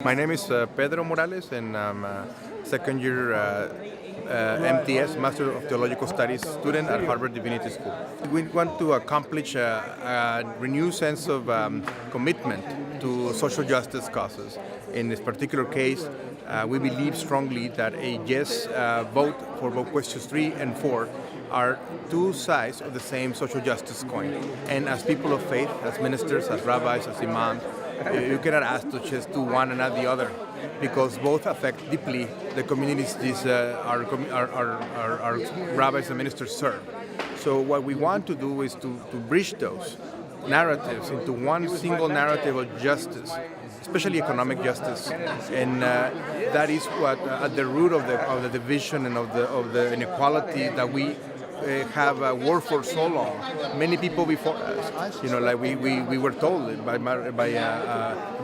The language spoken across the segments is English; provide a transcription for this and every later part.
My name is Pedro Morales, and I'm a second year MTS, Master of Theological Studies student at Harvard Divinity School. We want to accomplish a renewed sense of commitment to social justice causes. In this particular case, we believe strongly that a yes vote for both questions 3 and 4 are two sides of the same social justice coin. And as people of faith, as ministers, as rabbis, as imams, you cannot ask to just do one and not the other, because both affect deeply the communities our rabbis and ministers serve. So what we want to do is to bridge those narratives into one single narrative of justice, especially economic justice, and that is what at the root of the division and of the inequality that we have worked for so long. Many people before us, like we were told by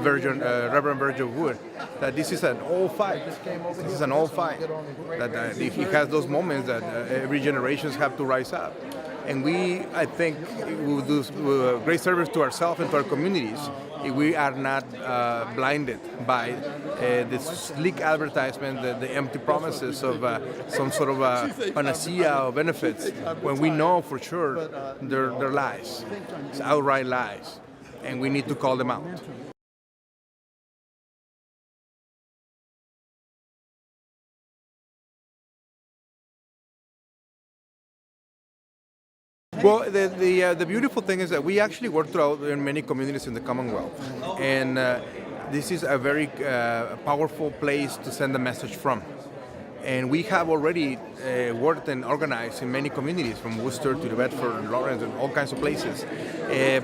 Reverend Virgil Wood that this is an old fight. This is an old fight. That he has those moments that every generation have to rise up. And I think, will do great service to ourselves and to our communities if we are not blinded by the sleek advertisement, the empty promises of some sort of panacea of benefits, when we know for sure they're lies. It's outright lies, and we need to call them out. Well, the beautiful thing is that we actually work throughout in many communities in the Commonwealth, and this is a very powerful place to send a message from. And we have already worked and organized in many communities, from Worcester to Bedford, Lawrence, and all kinds of places.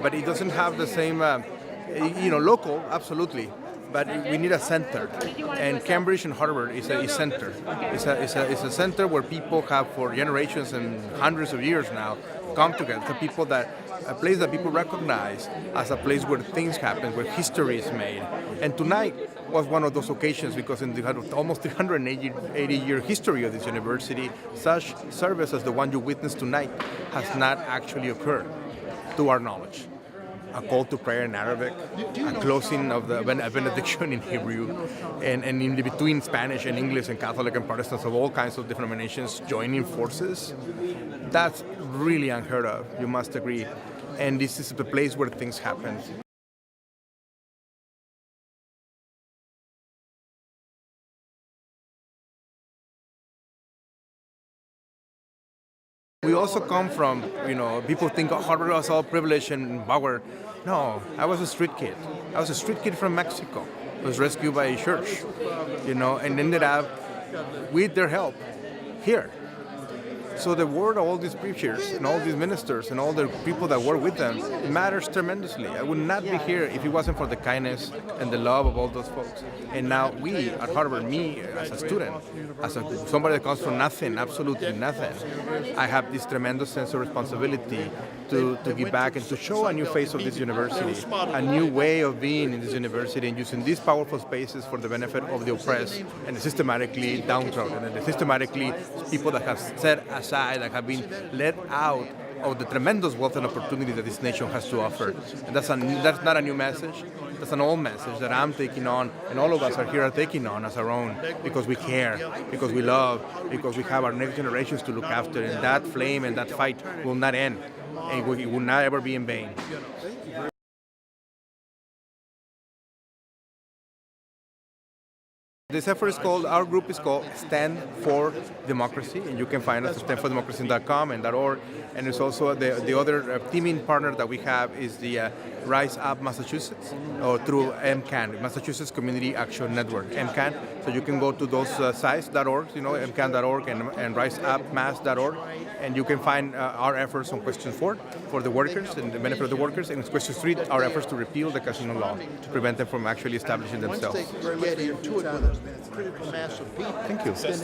But it doesn't have the same, local, absolutely. But we need a center, and Cambridge and Harvard is a center. It's a center where people have, for generations and hundreds of years now, come together. A place that people recognize as a place where things happen, where history is made. And tonight was one of those occasions, because in the almost 380-year history of this university, such service as the one you witnessed tonight has not actually occurred, to our knowledge. A call to prayer in Arabic, a closing of a benediction in Hebrew, and in between Spanish and English and Catholic and Protestants of all kinds of denominations joining forces. That's really unheard of, you must agree. And this is the place where things happen. We also come from, people think Harvard was all privilege and power. No, I was a street kid. I was a street kid from Mexico. I was rescued by a church, and ended up, with their help, here. So the word of all these preachers and all these ministers and all the people that work with them matters tremendously. I would not be here if it wasn't for the kindness and the love of all those folks. And now we at Harvard, me as a student, somebody that comes from nothing, absolutely nothing, I have this tremendous sense of responsibility to give back and to show a new face of this university, a new way of being in this university, and using these powerful spaces for the benefit of the oppressed and the systematically downtrodden, and the systematically people that have set aside, that have been let out of the tremendous wealth and opportunity that this nation has to offer. And that's not a new message. That's an old message that I'm taking on, and all of us are taking on as our own, because we care, because we love, because we have our next generations to look after, and that flame and that fight will not end, and it will not ever be in vain. This effort is called, our group is called Stand for Democracy, and you can find us at standfordemocracy.com and .org. And there's also the other teaming partner that we have is the Rise Up Massachusetts, or through MCAN, Massachusetts Community Action Network, MCAN. So you can go to those sites, .org, MCAN.org and riseupmass.org, and you can find our efforts on question 4 for the workers and the benefit of the workers, and question 3, our efforts to repeal the casino law to prevent them from actually establishing themselves. Critical mass of people. Thank you.